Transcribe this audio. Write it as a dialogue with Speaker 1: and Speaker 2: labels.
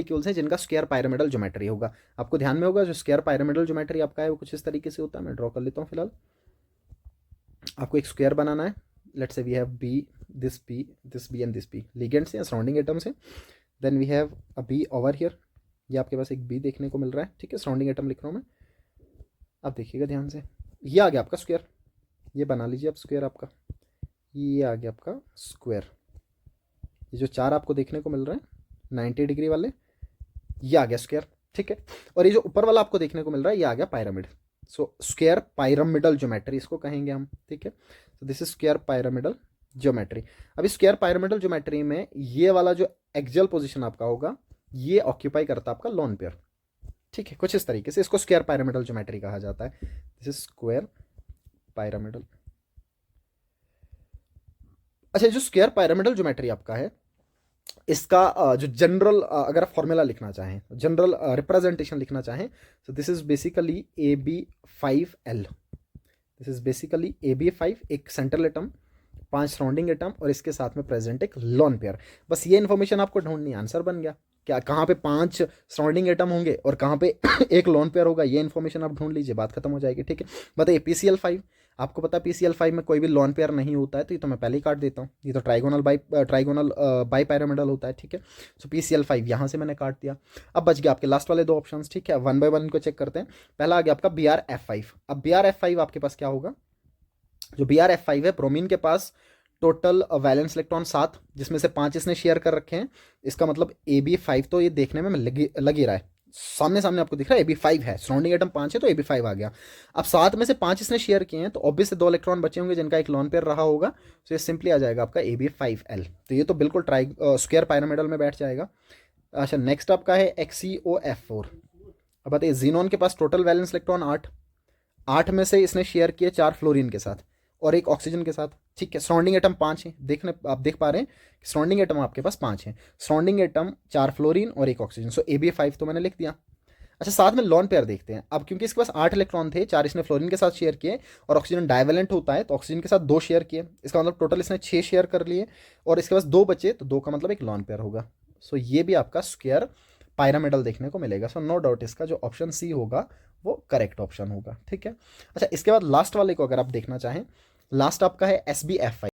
Speaker 1: Molecules हैं जिनका square pyramidal geometry होगा। आपको ध्यान में होगा जो स्क्वायर पायरामिडल ज्योमेट्री आपका है वो कुछ इस तरीके से होता है। मैं ड्रॉ कर लेता हूँ फिलहाल। आपको एक स्क्वायर बनाना है। Let's say we have B, this B and this B, ligands हैं, सराउंडिंग एटम्स हैं। Then we have a B over here, ये आपके पास एक बी देखने को मिल रहा है, ठीक है, सराउंडिंग एटम लिख रहा हूँ मैं। अब देखिएगा ध्यान से, ये आ गया आपका स्क्वायर, ये बना लीजिए आप स्क्वायर आपका, ये आ गया आपका स्क्वायर। ये जो चार आपको देखने को मिल रहे हैं 90 डिग्री वाले, ये आ गया स्क्वायर, ठीक है। और ये जो ऊपर वाला आपको देखने को मिल रहा है ये आ गया pyramid. So square pyramidal geometry इसको कहेंगे हम, ठीक है। तो this is square pyramidal geometry. अभी स्क्वायर पायरामिडल ज्योमेट्री में ये वाला जो एक्सियल पोजीशन आपका होगा ये ऑक्यूपाई करता है आपका लोन पेयर, ठीक है, कुछ इस तरीके से इसको स्क्वायर पायरामिडल ज्योमेट्री कहा जाता है। This is square pyramidal. अच्छा, जो स्क्वायर पायरामिडल ज्योमेट्री आपका है इसका जो जनरल अगर आप फॉर्मूला लिखना चाहें, जनरल रिप्रेजेंटेशन लिखना चाहें, तो this is basically AB5L। This is basically AB5, एक सेंट्रल एटम, 5 सराउंडिंग एटम और इसके साथ में प्रेजेंट एक लोन पेयर। बस ये इन्फॉर्मेशन आपको ढूंढनी, आंसर बन गया। क्या कहाँ पे 5 सराउंडिंग एटम होंगे और कहाँ पे एक लोन पेयर होगा, ये इन्फॉर्मेशन आप ढूंढ लीजिए, बात खत्म हो जाएगी, ठीक है। बताइए PCl5, आपको पता है PCl5 में कोई भी लोन पेयर नहीं होता है, तो ये तो मैं पहले ही काट देता हूँ, ये तो ट्राइगोनल बाई पैरामिडल होता है, ठीक है। सो PCl5 यहाँ से मैंने काट दिया। अब बच गया आपके लास्ट वाले 2 ऑप्शन, ठीक है, 1 बाय 1 इनको चेक करते हैं। पहला आ गया आपका BrF5। अब BrF5 आपके पास क्या होगा, जो BrF5 है, ब्रोमीन के पास टोटल वैलेंस इलेक्ट्रॉन 7, जिसमें से 5 इसने शेयर कर रखे हैं। इसका मतलब AB5 तो ये देखने में लग ही रहा है, सामने सामने आपको दिख रहा है AB5 है, सराउंडिंग एटम 5 है तो AB5 आ गया। अब 7 में से 5 इसने शेयर किए हैं तो ऑब्वियस 2 इलेक्ट्रॉन बचे होंगे जिनका एक लॉन पेयर रहा होगा, तो ये सिंपली आ जाएगा आपका AB5L। तो ये तो बिल्कुल स्क्वायर पायरामिडल में बैठ जाएगा। अच्छा, नेक्स्ट आपका है XeOF4। अब बताइए, जीनोन के पास टोटल वैलेंस इलेक्ट्रॉन 8 में से इसने शेयर किए 4 फ्लोरीन के साथ और एक ऑक्सीजन के साथ, ठीक है। सराउंडिंग एटम 5 है, देखने आप देख पा रहे हैं सराउंडिंग एटम आपके पास 5 है, सराउंडिंग एटम 4 फ्लोरीन और एक ऑक्सीजन, सो AB5 तो मैंने लिख दिया। अच्छा, साथ में लॉन पेयर देखते हैं अब, क्योंकि इसके पास 8 इलेक्ट्रॉन थे, 4 इसने फ्लोरीन के साथ शेयर किए और ऑक्सीजन डाइवेलेंट होता है तो ऑक्सीजन के साथ 2 शेयर किए, इसका मतलब टोटल इसने 6 शेयर कर लिए और इसके पास 2 बचे, तो 2 का मतलब एक लॉन पेयर होगा। सो ये भी आपका स्क्वायर पायरामिडल देखने को मिलेगा। सो नो डाउट इसका जो ऑप्शन सी होगा वो करेक्ट ऑप्शन होगा, ठीक है। अच्छा, इसके बाद लास्ट वाले को अगर आप देखना चाहें, लास्ट आपका है SbF5।